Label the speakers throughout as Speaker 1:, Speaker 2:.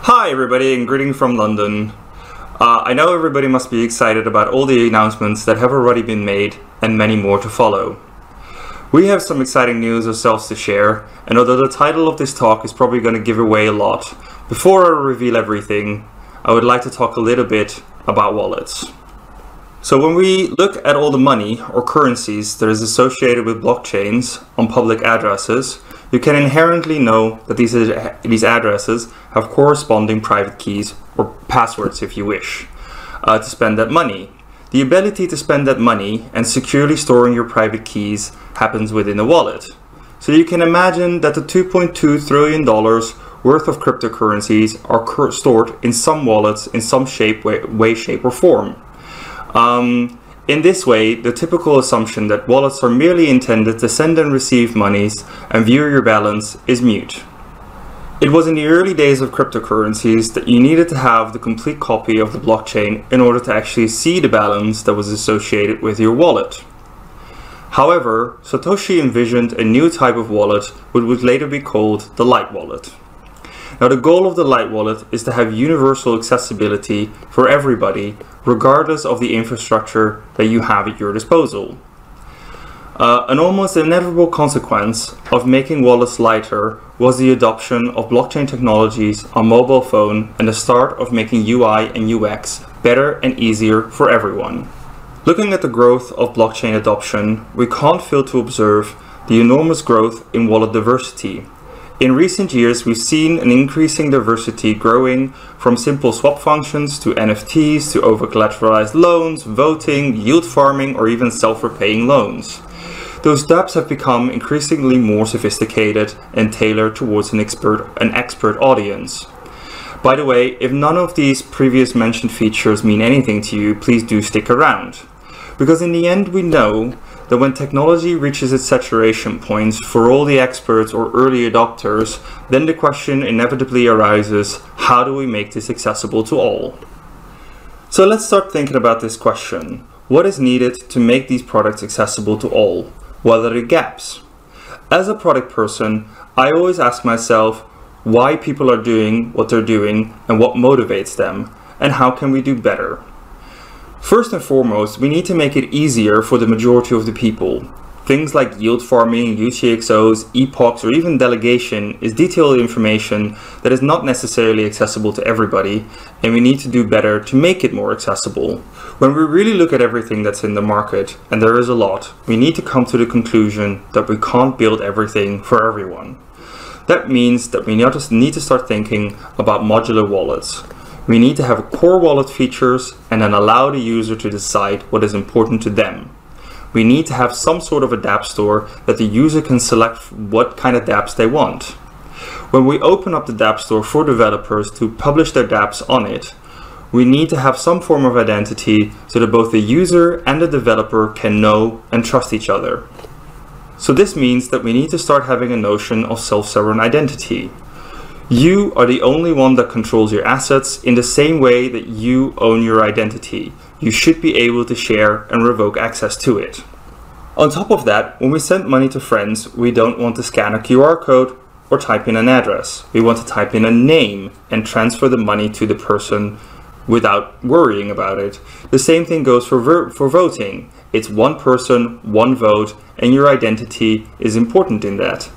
Speaker 1: Hi everybody, and greeting from London. I know everybody must be excited about all the announcements that have already been made and many more to follow. We have some exciting news ourselves to share, and although the title of this talk is probably going to give away a lot, before I reveal everything, I would like to talk a little bit about wallets. So when we look at all the money or currencies that is associated with blockchains on public addresses, you can inherently know that these addresses have corresponding private keys or passwords, if you wish, to spend that money. The ability to spend that money and securely storing your private keys happens within a wallet. So you can imagine that the $2.2 trillion worth of cryptocurrencies are stored in some wallets in some way, shape or form. In this way, the typical assumption that wallets are merely intended to send and receive monies and view your balance is mute. It was in the early days of cryptocurrencies that you needed to have the complete copy of the blockchain in order to actually see the balance that was associated with your wallet. However, Satoshi envisioned a new type of wallet which would later be called the light wallet. Now, the goal of the light wallet is to have universal accessibility for everybody, regardless of the infrastructure that you have at your disposal. An almost inevitable consequence of making wallets lighter was the adoption of blockchain technologies on mobile phone and the start of making UI and UX better and easier for everyone. Looking at the growth of blockchain adoption, we can't fail to observe the enormous growth in wallet diversity. In recent years, we've seen an increasing diversity growing from simple swap functions to NFTs to over-collateralized loans, voting, yield farming, or even self-repaying loans. Those dApps have become increasingly more sophisticated and tailored towards an expert audience. By the way, if none of these previous mentioned features mean anything to you, please do stick around. Because in the end, we know that when technology reaches its saturation points for all the experts or early adopters, then the question inevitably arises, how do we make this accessible to all? So let's start thinking about this question. What is needed to make these products accessible to all? What are the gaps? As a product person, I always ask myself why people are doing what they're doing and what motivates them, and how can we do better? First and foremost, we need to make it easier for the majority of the people. Things like yield farming, UTXOs, epochs, or even delegation is detailed information that is not necessarily accessible to everybody, and we need to do better to make it more accessible. When we really look at everything that's in the market, and there is a lot, we need to come to the conclusion that we can't build everything for everyone. That means that we need to start thinking about modular wallets. We need to have core wallet features and then allow the user to decide what is important to them. We need to have some sort of a dApp store that the user can select what kind of dApps they want. When we open up the dApp store for developers to publish their dApps on it, we need to have some form of identity so that both the user and the developer can know and trust each other. So this means that we need to start having a notion of self-sovereign identity. You are the only one that controls your assets in the same way that you own your identity. You should be able to share and revoke access to it. On top of that, when we send money to friends, we don't want to scan a QR code or type in an address. We want to type in a name and transfer the money to the person without worrying about it. The same thing goes for voting. It's one person, one vote, and your identity is important in that.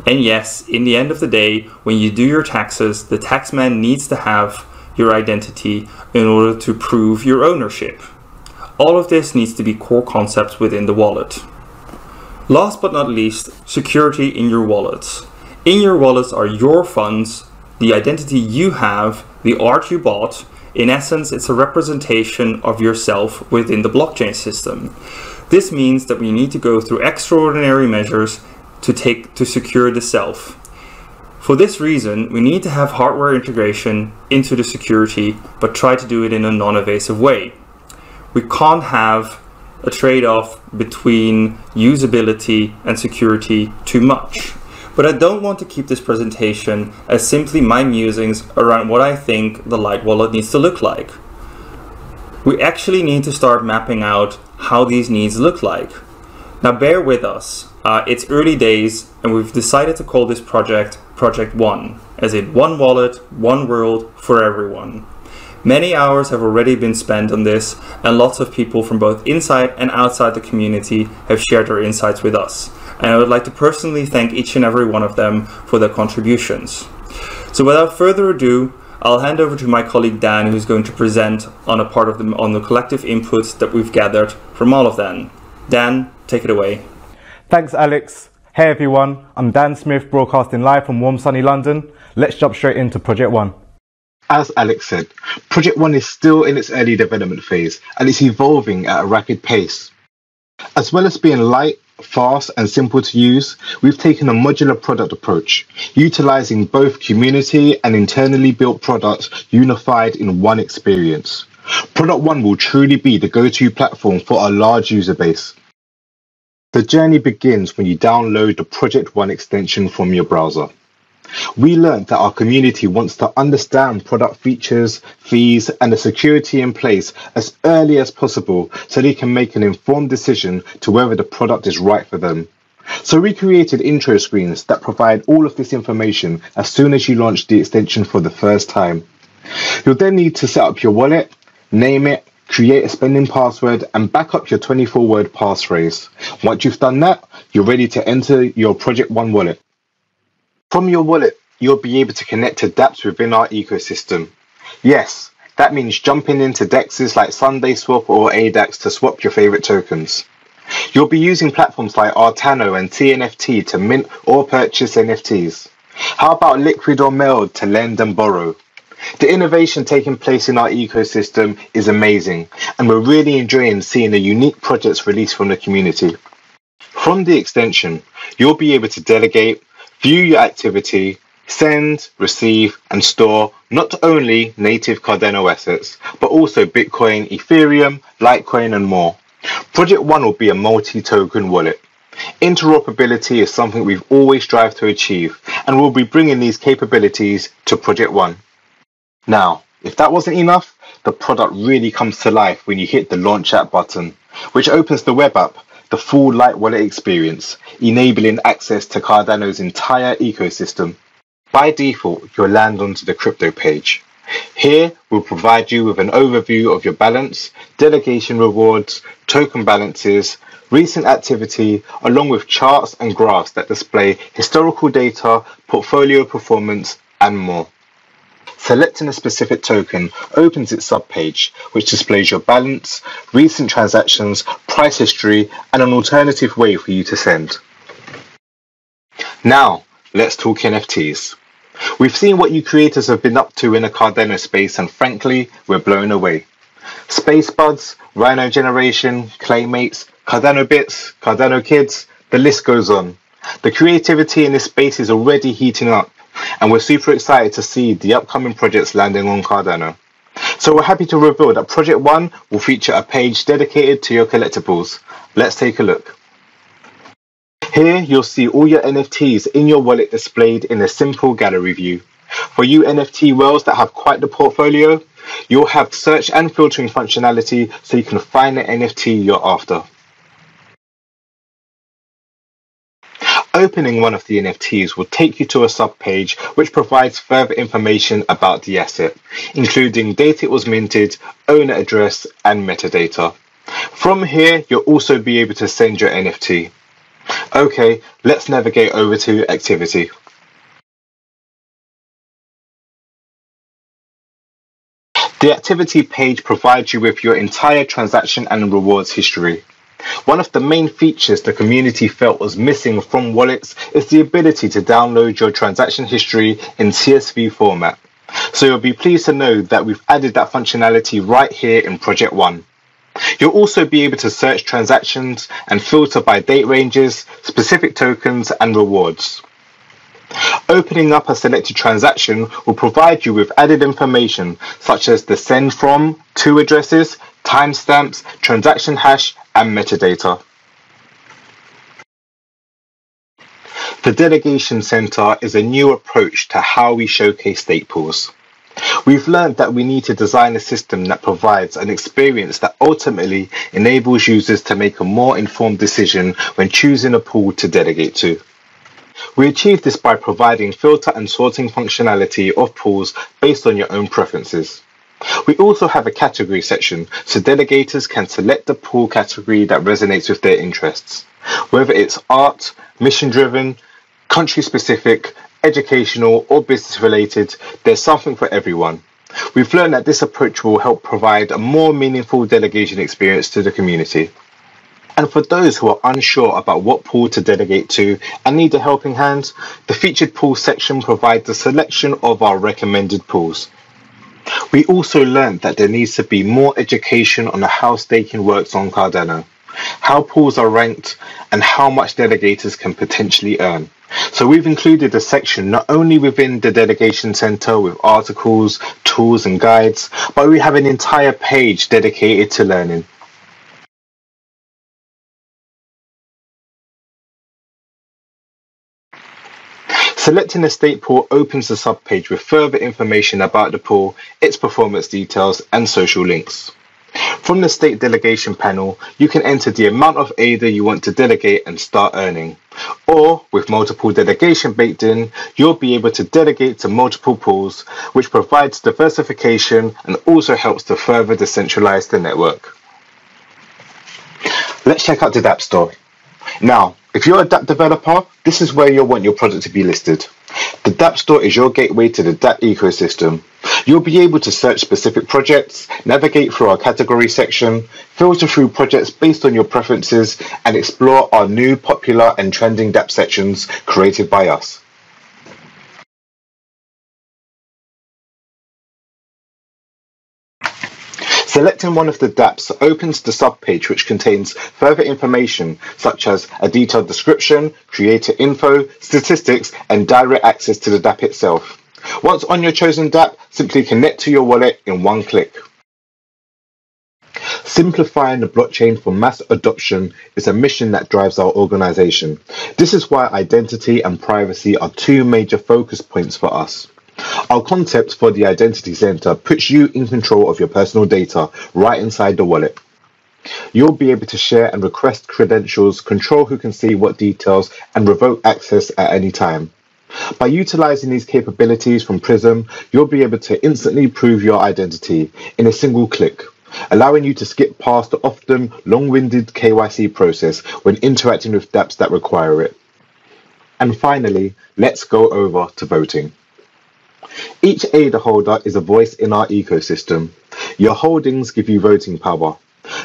Speaker 1: And yes, in the end of the day, when you do your taxes, the taxman needs to have your identity in order to prove your ownership. All of this needs to be core concepts within the wallet. Last but not least, security in your wallets. In your wallets are your funds, the identity you have, the art you bought. In essence, it's a representation of yourself within the blockchain system. This means that we need to go through extraordinary measures to secure the self. For this reason, we need to have hardware integration into the security, but try to do it in a non-invasive way. We can't have a trade-off between usability and security too much. But I don't want to keep this presentation as simply my musings around what I think the light wallet needs to look like. We actually need to start mapping out how these needs look like. Now bear with us. It's early days and we've decided to call this project Project One, as in one wallet, one world for everyone. Many hours have already been spent on this, and lots of people from both inside and outside the community have shared their insights with us. And I would like to personally thank each and every one of them for their contributions. So without further ado, I'll hand over to my colleague Dan, who's going to present on the collective inputs that we've gathered from all of them. Dan, take it away.
Speaker 2: Thanks, Alex. Hey everyone, I'm Dan Smith, broadcasting live from warm sunny London. Let's jump straight into Project One.
Speaker 3: As Alex said, Project One is still in its early development phase and it's evolving at a rapid pace. As well as being light, fast and simple to use, we've taken a modular product approach, utilising both community and internally built products unified in one experience. Product One will truly be the go-to platform for our large user base. The journey begins when you download the Project One extension from your browser. We learned that our community wants to understand product features, fees, and the security in place as early as possible so they can make an informed decision to whether the product is right for them. So we created intro screens that provide all of this information as soon as you launch the extension for the first time. You'll then need to set up your wallet, name it, create a spending password, and back up your 24-word passphrase. Once you've done that, you're ready to enter your Project One wallet. From your wallet, you'll be able to connect to dApps within our ecosystem. Yes, that means jumping into DEXs like SundaySwap or ADAX to swap your favorite tokens. You'll be using platforms like Artano and TNFT to mint or purchase NFTs. How about Liquid or Meld to lend and borrow? The innovation taking place in our ecosystem is amazing, and we're really enjoying seeing the unique projects released from the community. From the extension, you'll be able to delegate, view your activity, send, receive, and store not only native Cardano assets, but also Bitcoin, Ethereum, Litecoin, and more. Project One will be a multi-token wallet. Interoperability is something we've always strived to achieve, and we'll be bringing these capabilities to Project One. Now, if that wasn't enough, the product really comes to life when you hit the Launch App button, which opens the web app, the full light wallet experience, enabling access to Cardano's entire ecosystem. By default, you'll land onto the crypto page. Here, we'll provide you with an overview of your balance, delegation rewards, token balances, recent activity, along with charts and graphs that display historical data, portfolio performance, and more. Selecting a specific token opens its subpage, which displays your balance, recent transactions, price history, and an alternative way for you to send. Now, let's talk NFTs. We've seen what you creators have been up to in the Cardano space, and frankly, we're blown away. Space Buds, Rhino Generation, Claymates, Cardano Bits, Cardano Kids, the list goes on. The creativity in this space is already heating up, and we're super excited to see the upcoming projects landing on Cardano. So we're happy to reveal that Project One will feature a page dedicated to your collectibles. Let's take a look. Here you'll see all your NFTs in your wallet displayed in a simple gallery view. For you NFT whales that have quite the portfolio, you'll have search and filtering functionality so you can find the NFT you're after. Opening one of the NFTs will take you to a subpage which provides further information about the asset, including date it was minted, owner address, and metadata. From here, you'll also be able to send your NFT. Okay, let's navigate over to activity. The activity page provides you with your entire transaction and rewards history. One of the main features the community felt was missing from wallets is the ability to download your transaction history in CSV format. So you'll be pleased to know that we've added that functionality right here in Project One. You'll also be able to search transactions and filter by date ranges, specific tokens, and rewards. Opening up a selected transaction will provide you with added information such as the send from, to addresses, timestamps, transaction hash, and metadata. The Delegation Center is a new approach to how we showcase stake pools. We've learned that we need to design a system that provides an experience that ultimately enables users to make a more informed decision when choosing a pool to delegate to. We achieve this by providing filter and sorting functionality of pools based on your own preferences. We also have a category section, so delegators can select the pool category that resonates with their interests. Whether it's art, mission-driven, country-specific, educational, or business-related, there's something for everyone. We've learned that this approach will help provide a more meaningful delegation experience to the community. And for those who are unsure about what pool to delegate to and need a helping hand, the featured pool section provides a selection of our recommended pools. We also learned that there needs to be more education on how staking works on Cardano, how pools are ranked, and how much delegators can potentially earn. So we've included a section not only within the delegation center with articles, tools, and guides, but we have an entire page dedicated to learning. Selecting a state pool opens the subpage with further information about the pool, its performance details, and social links. From the state delegation panel, you can enter the amount of ADA you want to delegate and start earning. Or, with multiple delegation baked in, you'll be able to delegate to multiple pools, which provides diversification and also helps to further decentralize the network. Let's check out the dApp store. Now, if you're a dApp developer, this is where you'll want your product to be listed. The dApp store is your gateway to the dApp ecosystem. You'll be able to search specific projects, navigate through our category section, filter through projects based on your preferences, and explore our new popular and trending dApp sections created by us. Selecting one of the dApps opens the subpage, which contains further information such as a detailed description, creator info, statistics, and direct access to the dApp itself. Once on your chosen dApp, simply connect to your wallet in one click. Simplifying the blockchain for mass adoption is a mission that drives our organization. This is why identity and privacy are two major focus points for us. Our concept for the Identity Center puts you in control of your personal data right inside the wallet. You'll be able to share and request credentials, control who can see what details, and revoke access at any time. By utilizing these capabilities from Prism, you'll be able to instantly prove your identity in a single click, allowing you to skip past the often long-winded KYC process when interacting with dApps that require it. And finally, let's go over to voting. Each ADA holder is a voice in our ecosystem. Your holdings give you voting power.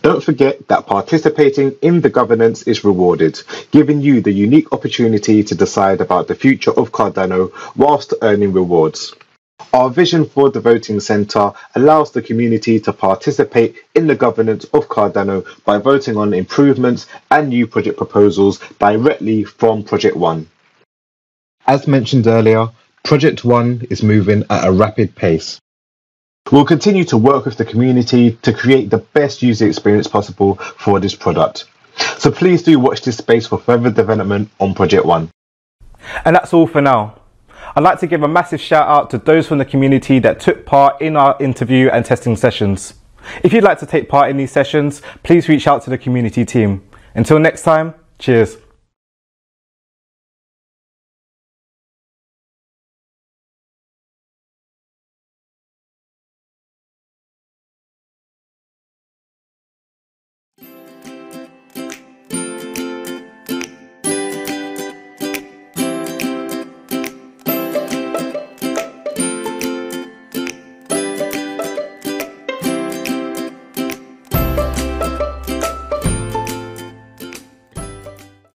Speaker 3: Don't forget that participating in the governance is rewarded, giving you the unique opportunity to decide about the future of Cardano whilst earning rewards. Our vision for the voting center allows the community to participate in the governance of Cardano by voting on improvements and new project proposals directly from Project One. As mentioned earlier, Project One is moving at a rapid pace. We'll continue to work with the community to create the best user experience possible for this product. So please do watch this space for further development on Project One.
Speaker 2: And that's all for now. I'd like to give a massive shout out to those from the community that took part in our interview and testing sessions. If you'd like to take part in these sessions, please reach out to the community team. Until next time, cheers.